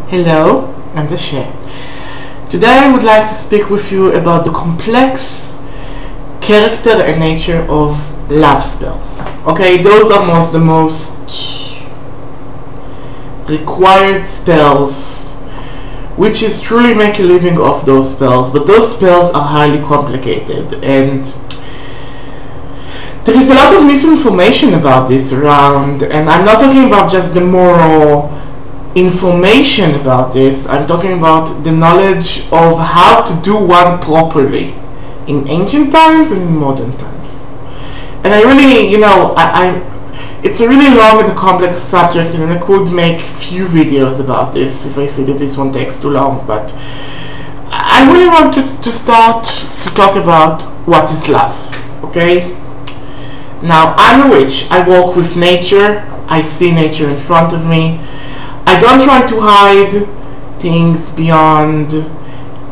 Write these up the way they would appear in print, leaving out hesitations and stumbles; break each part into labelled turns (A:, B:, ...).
A: Hello, I'm Dashe. Today I would like to speak with you about the complex character and nature of love spells. Okay, those are the most required spells, which is truly make a living off those spells, but those spells are highly complicated and there is a lot of misinformation about this around, and I'm not talking about just the moral information about this. I'm talking about the knowledge of how to do one properly in ancient times and in modern times. And I really, it's a really long and complex subject, and I could make few videos about this if I see that this one takes too long, but I really want to start to talk about what is love. Okay, now I'm a witch. I walk with nature. I see nature in front of me. I don't try to hide things beyond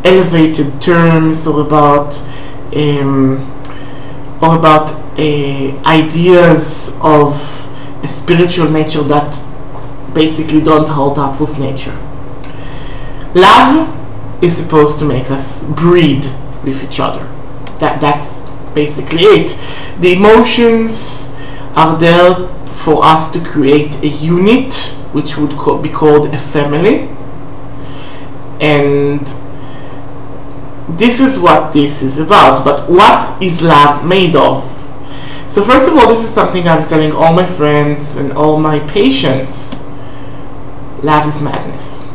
A: elevated terms or about ideas of a spiritual nature that basically don't hold up with nature. Love is supposed to make us breed with each other. That's basically it. The emotions are there for us to create a unit, which would be called a family, and this is what this is about. But what is love made of? So first of all, this is something I'm telling all my friends and all my patients. Love is madness.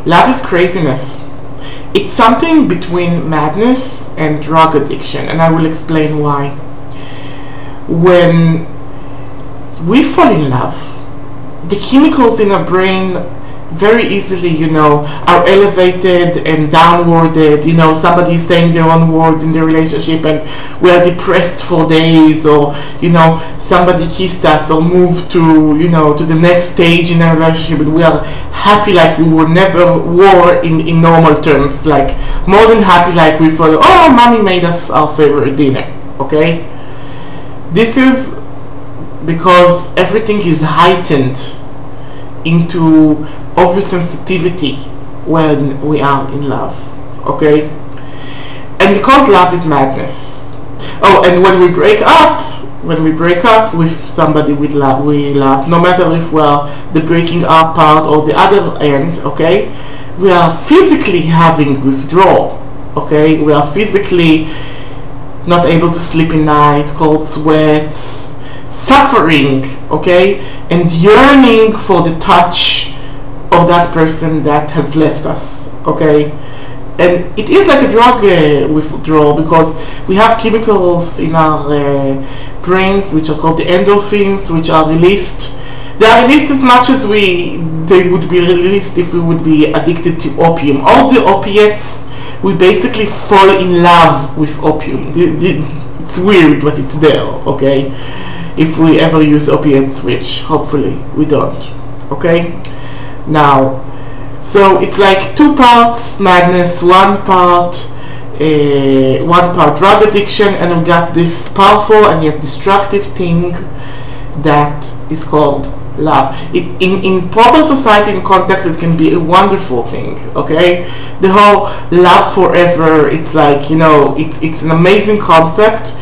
A: Love is craziness. It's something between madness and drug addiction, and I will explain why. When we fall in love, the chemicals in our brain very easily, are elevated and downwarded. Somebody is saying their own word in their relationship and we are depressed for days, or, somebody kissed us or moved to, to the next stage in our relationship and we are happy like we were never were in normal terms, like more than happy, like we thought, oh, mommy made us our favorite dinner. Okay? This is because everything is heightened into oversensitivity when we are in love. Okay? And because love is madness. Oh, and when we break up with somebody we love, no matter if we're the breaking up part or the other end, okay, we are physically having withdrawal. Okay? We are physically not able to sleep at night, cold sweats, suffering, okay, and yearning for the touch of that person that has left us. Okay, and it is like a drug withdrawal, because we have chemicals in our brains which are called the endorphins, which are released. They are released as much as they would be released if we would be addicted to opium. All the opiates, we basically fall in love with opium. It's weird, but it's there. Okay, if we ever use opiates, which hopefully we don't. Okay, now, so it's like two parts madness, one part drug addiction, and we got this powerful and yet destructive thing that is called love. In proper society and context, it can be a wonderful thing. Okay, the whole love forever, it's like, it's an amazing concept.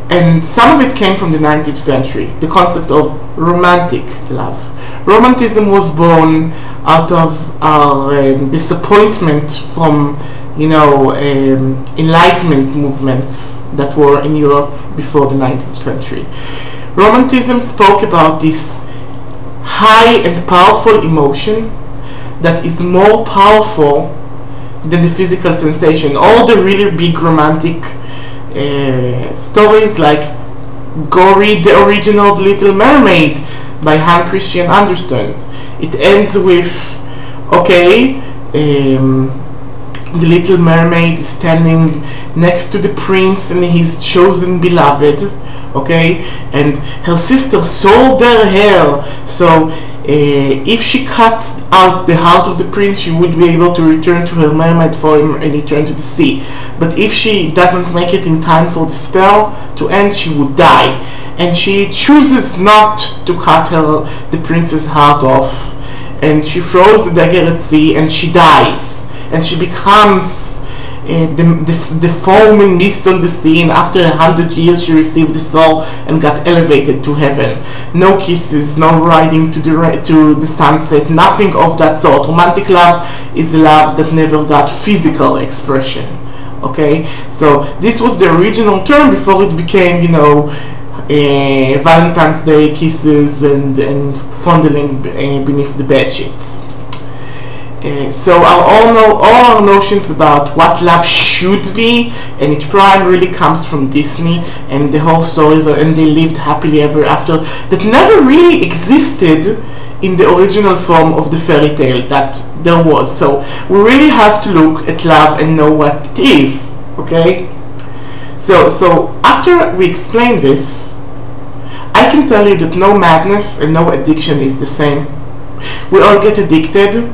A: And some of it came from the 19th century, the concept of romantic love. Romanticism was born out of our disappointment from, Enlightenment movements that were in Europe before the 19th century. Romanticism spoke about this high and powerful emotion that is more powerful than the physical sensation. All the really big romantic stories like Gory, the original Little Mermaid by Hans Christian Andersen. It ends with, okay, the Little Mermaid is standing next to the prince and his chosen beloved, okay, and her sister sold their hair, so if she cuts out the heart of the prince, she would be able to return to her mermaid form and return to the sea. But if she doesn't make it in time for the spell to end, she would die. And she chooses not to cut the prince's heart off, and she throws the dagger at sea, and she dies, and she becomes the foaming mist on the sea, and after 100 years she received the soul and got elevated to heaven. No kisses, no riding to the sunset, nothing of that sort. Romantic love is love that never got physical expression. Okay, so this was the original term before it became, Valentine's Day kisses and fondling beneath the bed sheets. So all our notions about what love should be, and it primarily comes from Disney and the whole stories, and they lived happily ever after, that never really existed in the original form of the fairy tale that there was. So we really have to look at love and know what it is. Okay, so after we explain this, I can tell you that no madness and no addiction is the same. We all get addicted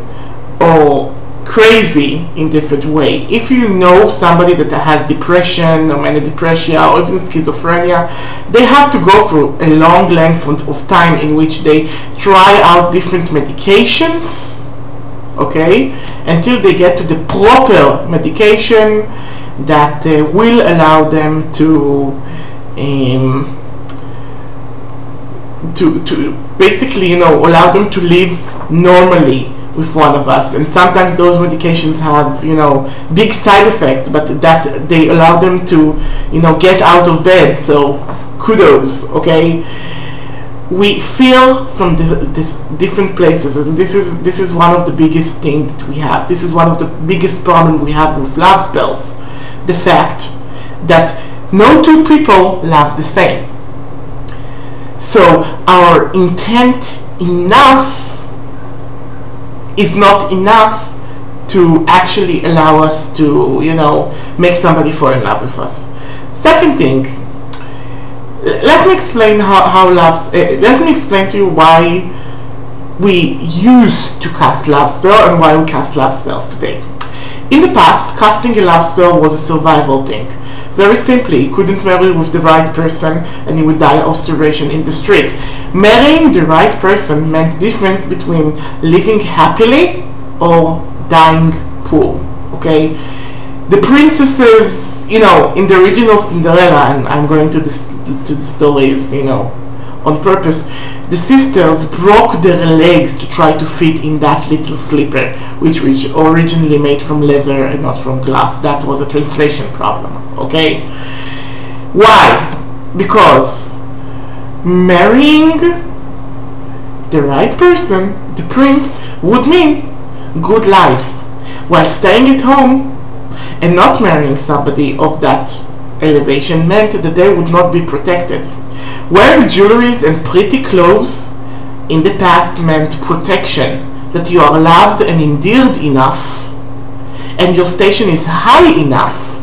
A: or crazy in different way. If you know somebody that has depression or mania depression or even schizophrenia, they have to go through a long length of time in which they try out different medications, okay, until they get to the proper medication that will allow them to basically, allow them to live normally with one of us. And sometimes those medications have, big side effects, but that they allow them to, get out of bed. So kudos. Okay, we feel from this different places, and this is one of the biggest things that we have. This is one of the biggest problems we have with love spells, the fact that no two people love the same. So our intent is not enough to actually allow us to, make somebody fall in love with us. Second thing, let me explain let me explain to you why we used to cast love spell and why we cast love spells today. In the past, casting a love spell was a survival thing. Very simply, you couldn't marry with the right person and you would die of starvation in the street. Marrying the right person meant difference between living happily or dying poor. Okay, the princesses, in the original Cinderella, and I'm going to the stories, on purpose, the sisters broke their legs to try to fit in that little slipper, which was originally made from leather and not from glass. That was a translation problem. Okay, why? Because marrying the right person, the prince, would mean good lives, while staying at home and not marrying somebody of that elevation meant that they would not be protected. Wearing jewelries and pretty clothes in the past meant protection, that you are loved and endeared enough and your station is high enough,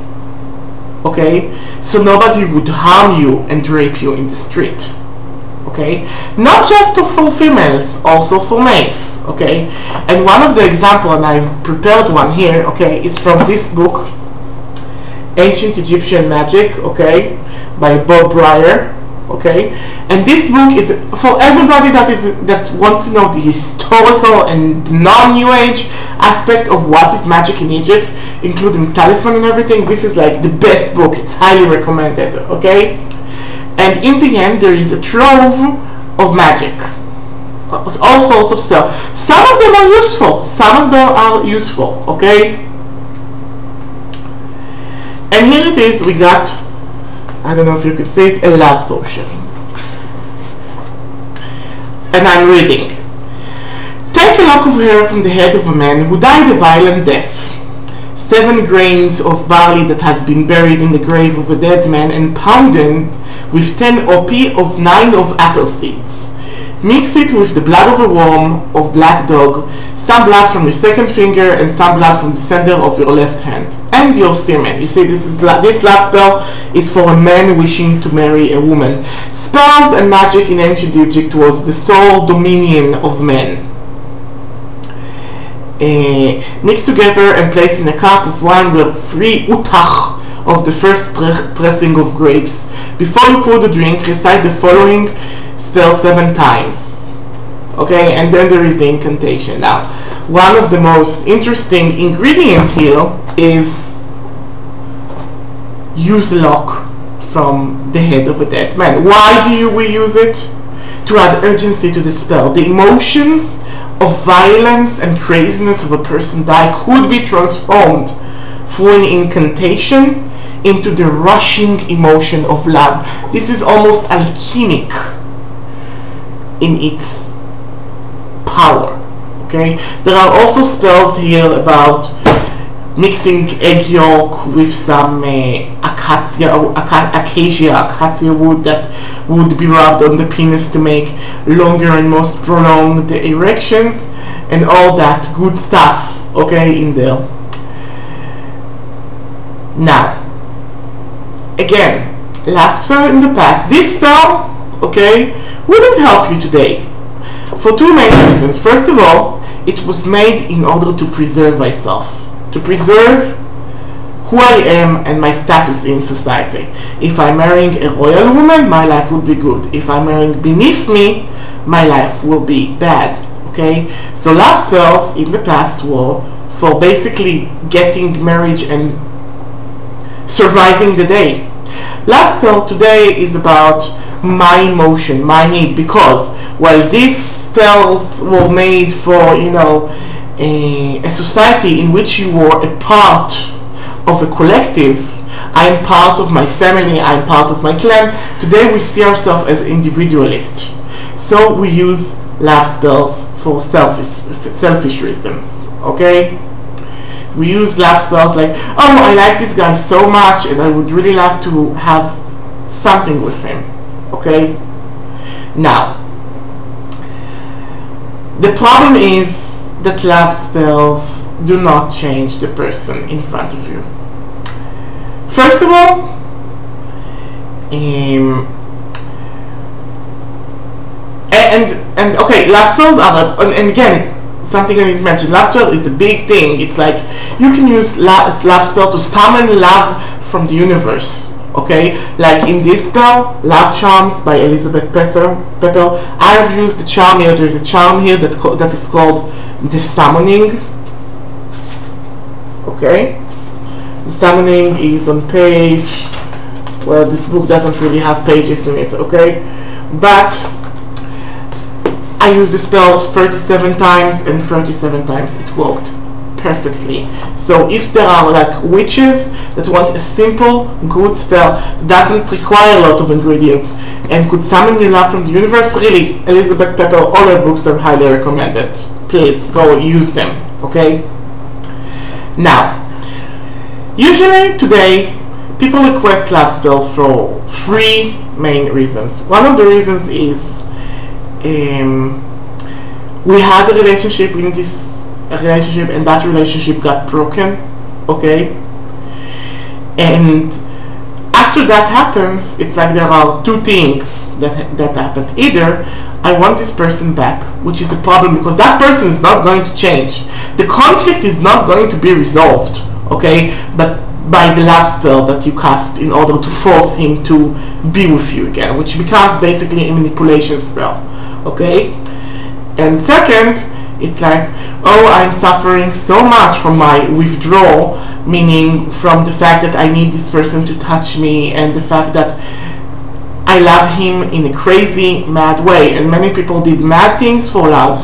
A: okay, so nobody would harm you and rape you in the street. Okay, not just for females, also for males. Okay, and one of the examples, and I've prepared one here, okay, is from this book, Ancient Egyptian Magic, okay, by Bob Breyer. Okay, and this book is for everybody that wants to know the historical and non-New Age aspect of what is magic in Egypt, including talisman and everything. This is like the best book. It's highly recommended. Okay, and in the end there is a trove of magic, all sorts of spells. Some of them are useful, some of them are useful. Okay, and here it is. We got, I don't know if you could say it, a love potion. And I'm reading. Take a lock of hair from the head of a man who died a violent death. 7 grains of barley that has been buried in the grave of a dead man and pounded with 10 opi of 9 of apple seeds. Mix it with the blood of a worm, of black dog, some blood from your second finger and some blood from the center of your left hand, and your semen. You see, this love spell is for a man wishing to marry a woman. Spells and magic in ancient Egypt was the sole dominion of men. Mix together and place in a cup of wine with 3 utach of the first pressing of grapes. Before you pour the drink, recite the following spell 7 times. Okay, and then there is the incantation. Now, one of the most interesting ingredient here is use lock from the head of a dead man. Why do we use it? To add urgency to the spell. The emotions of violence and craziness of a person died could be transformed through an incantation into the rushing emotion of love. This is almost alchemic in its power. Okay, there are also spells here about mixing egg yolk with some acacia wood that would be rubbed on the penis to make longer and most prolonged erections, and all that good stuff, okay, in there. Now, again, last spell in the past. This spell, okay, wouldn't help you today for two main reasons. First of all, it was made in order to preserve myself, to preserve who I am and my status in society. If I'm marrying a royal woman, my life would be good. If I'm marrying beneath me, my life will be bad. Okay? So love spells in the past were for basically getting marriage and surviving the day. Love spell today is about my emotion, my need, because while these spells were made for, you know, a society in which you were a part of a collective, I am part of my family, I am part of my clan. Today we see ourselves as individualists. So we use love spells for selfish reasons. Okay? We use love spells like, oh, I like this guy so much and I would really love to have something with him. Okay? Now, the problem is that love spells do not change the person in front of you. First of all, and okay, love spells are, and again, something I need to mention, love spell is a big thing. It's like you can use love spell to summon love from the universe. Okay, like in this spell, Love Charms by Elizabeth Pepper. I have used the charm here. There is a charm here that is called the Summoning. Okay, the Summoning is on page, well, this book doesn't really have pages in it, okay, but I used the spells 37 times and 37 times it worked perfectly. So if there are like witches that want a simple, good spell that doesn't require a lot of ingredients and could summon your love from the universe, really, Elizabeth Pepper, all her books are highly recommended. Please go use them, okay? Now, usually today people request love spell for three main reasons. One of the reasons is we had a relationship and that relationship got broken, okay, and after that happens, it's like there are two things that happen. Either I want this person back, which is a problem because that person is not going to change. The conflict is not going to be resolved, okay, but by the love spell that you cast in order to force him to be with you again, which becomes basically a manipulation spell, okay. And second, it's like, oh, I'm suffering so much from my withdrawal, meaning from the fact that I need this person to touch me and the fact that I love him in a crazy, mad way. And many people did mad things for love,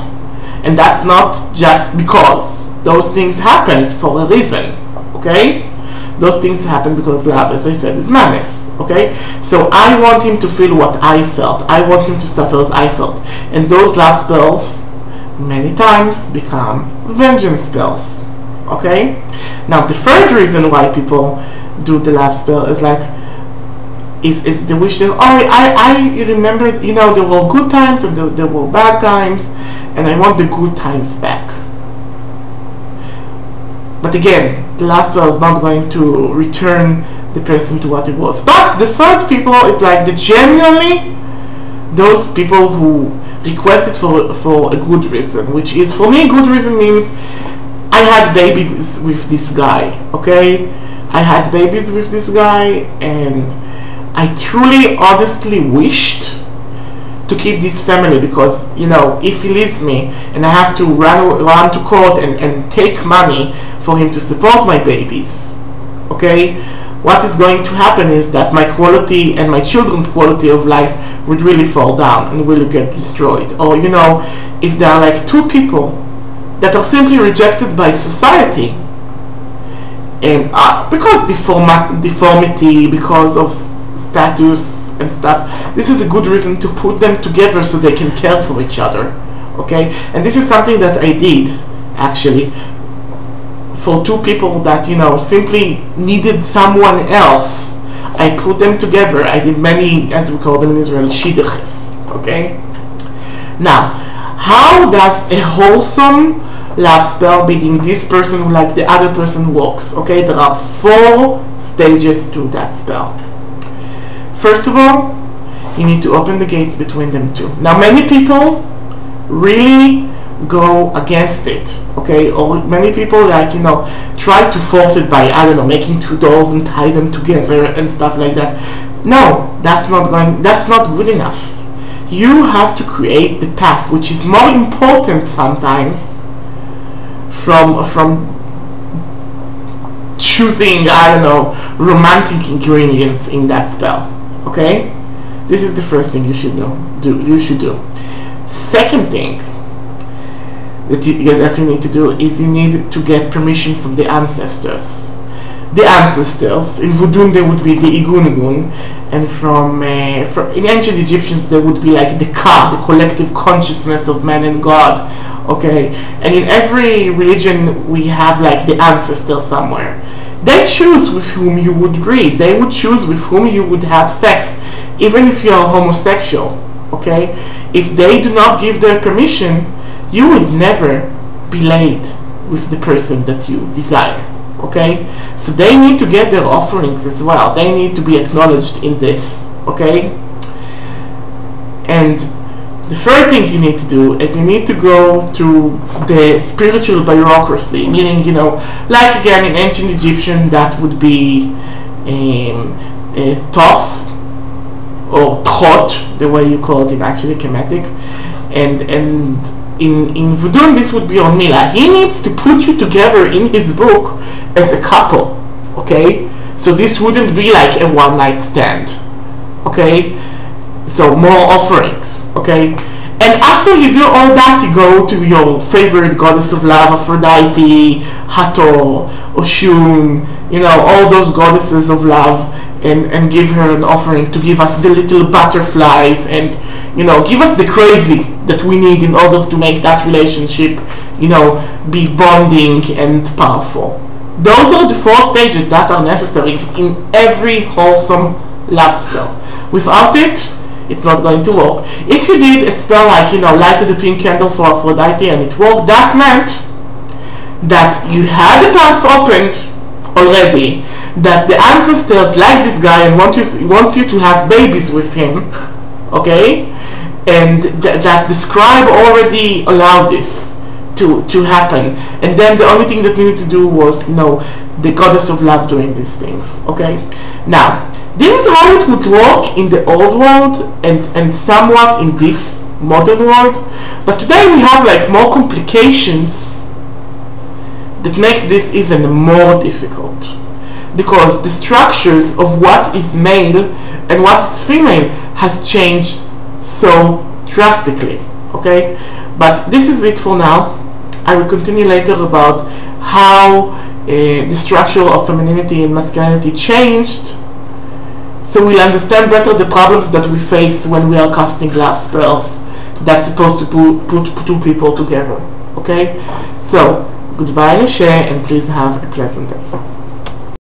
A: and that's not just because. Those things happened for a reason, okay? Those things happen because love, as I said, is madness, okay? So I want him to feel what I felt. I want him to suffer as I felt. And those love spells many times become vengeance spells, okay? Now the third reason why people do the love spell is like is the wish that, oh, I remember, you know, there were good times and there were bad times and I want the good times back. But again, the love spell is not going to return the person to what it was. But the third people is like the genuinely those people who request it for a good reason, which is, for me, good reason means I had babies with this guy, okay? I had babies with this guy and I truly, honestly wished to keep this family, because you know, if he leaves me and I have to run to court and take money for him to support my babies, okay, what is going to happen is that my quality and my children's quality of life would really fall down and really get destroyed. Or you know, if there are like two people that are simply rejected by society, and because deformity, because of status and stuff, this is a good reason to put them together so they can care for each other, okay? And this is something that I did actually for two people that, you know, simply needed someone else. I put them together. I did many, as we call them in Israel, shidduches, okay? Now, how does a wholesome love spell between this person like the other person works? Okay, there are 4 stages to that spell. First of all, you need to open the gates between them two. Now, many people really go against it, okay, or many people, like, you know, try to force it by, I don't know, making 2 doors and tie them together and stuff like that. No, that's not good enough. You have to create the path, which is more important sometimes from choosing, I don't know, romantic ingredients in that spell, okay? This is the first thing you should do. Second thing that you need to do is you need to get permission from the ancestors. The ancestors, in Voodoo they would be the Igun, and from in ancient Egyptians they would be like the Ka, the collective consciousness of man and God, okay? And in every religion we have like the ancestor somewhere. They choose with whom you would breed. They would choose with whom you would have sex, even if you are homosexual, okay? If they do not give their permission, you would never be laid with the person that you desire, okay? So they need to get their offerings as well. They need to be acknowledged in this, okay? And the third thing you need to do is you need to go to the spiritual bureaucracy, meaning, you know, like again in ancient Egyptian that would be Thoth or Thot, the way you call it in actually Kemetic, and in Voodoo this would be on Mila. He needs to put you together in his book as a couple, okay? So this wouldn't be like a one-night stand, okay? So more offerings, okay? And after you do all that, you go to your favorite goddess of love, Aphrodite, Hathor, Oshun, you know, all those goddesses of love, and give her an offering to give us the little butterflies and, you know, give us the crazy that we need in order to make that relationship, you know, be bonding and powerful. Those are the 4 stages that are necessary in every wholesome love spell. Without it, it's not going to work. If you did a spell like, you know, lighted a pink candle for Aphrodite and it worked, that meant that you had the path opened already, that the ancestors like this guy and wants you to have babies with him, okay? And that the scribe already allowed this to happen, and then the only thing that needed to do was, you know, the goddess of love doing these things, okay? Now, this is how it would work in the old world and somewhat in this modern world, but today we have like more complications that makes this even more difficult, because the structures of what is male and what is female has changed so drastically, okay? But this is it for now. I will continue later about how the structure of femininity and masculinity changed, so we'll understand better the problems that we face when we are casting love spells that's supposed to put 2 people together, okay? So goodbye, Nisha, and please have a pleasant day.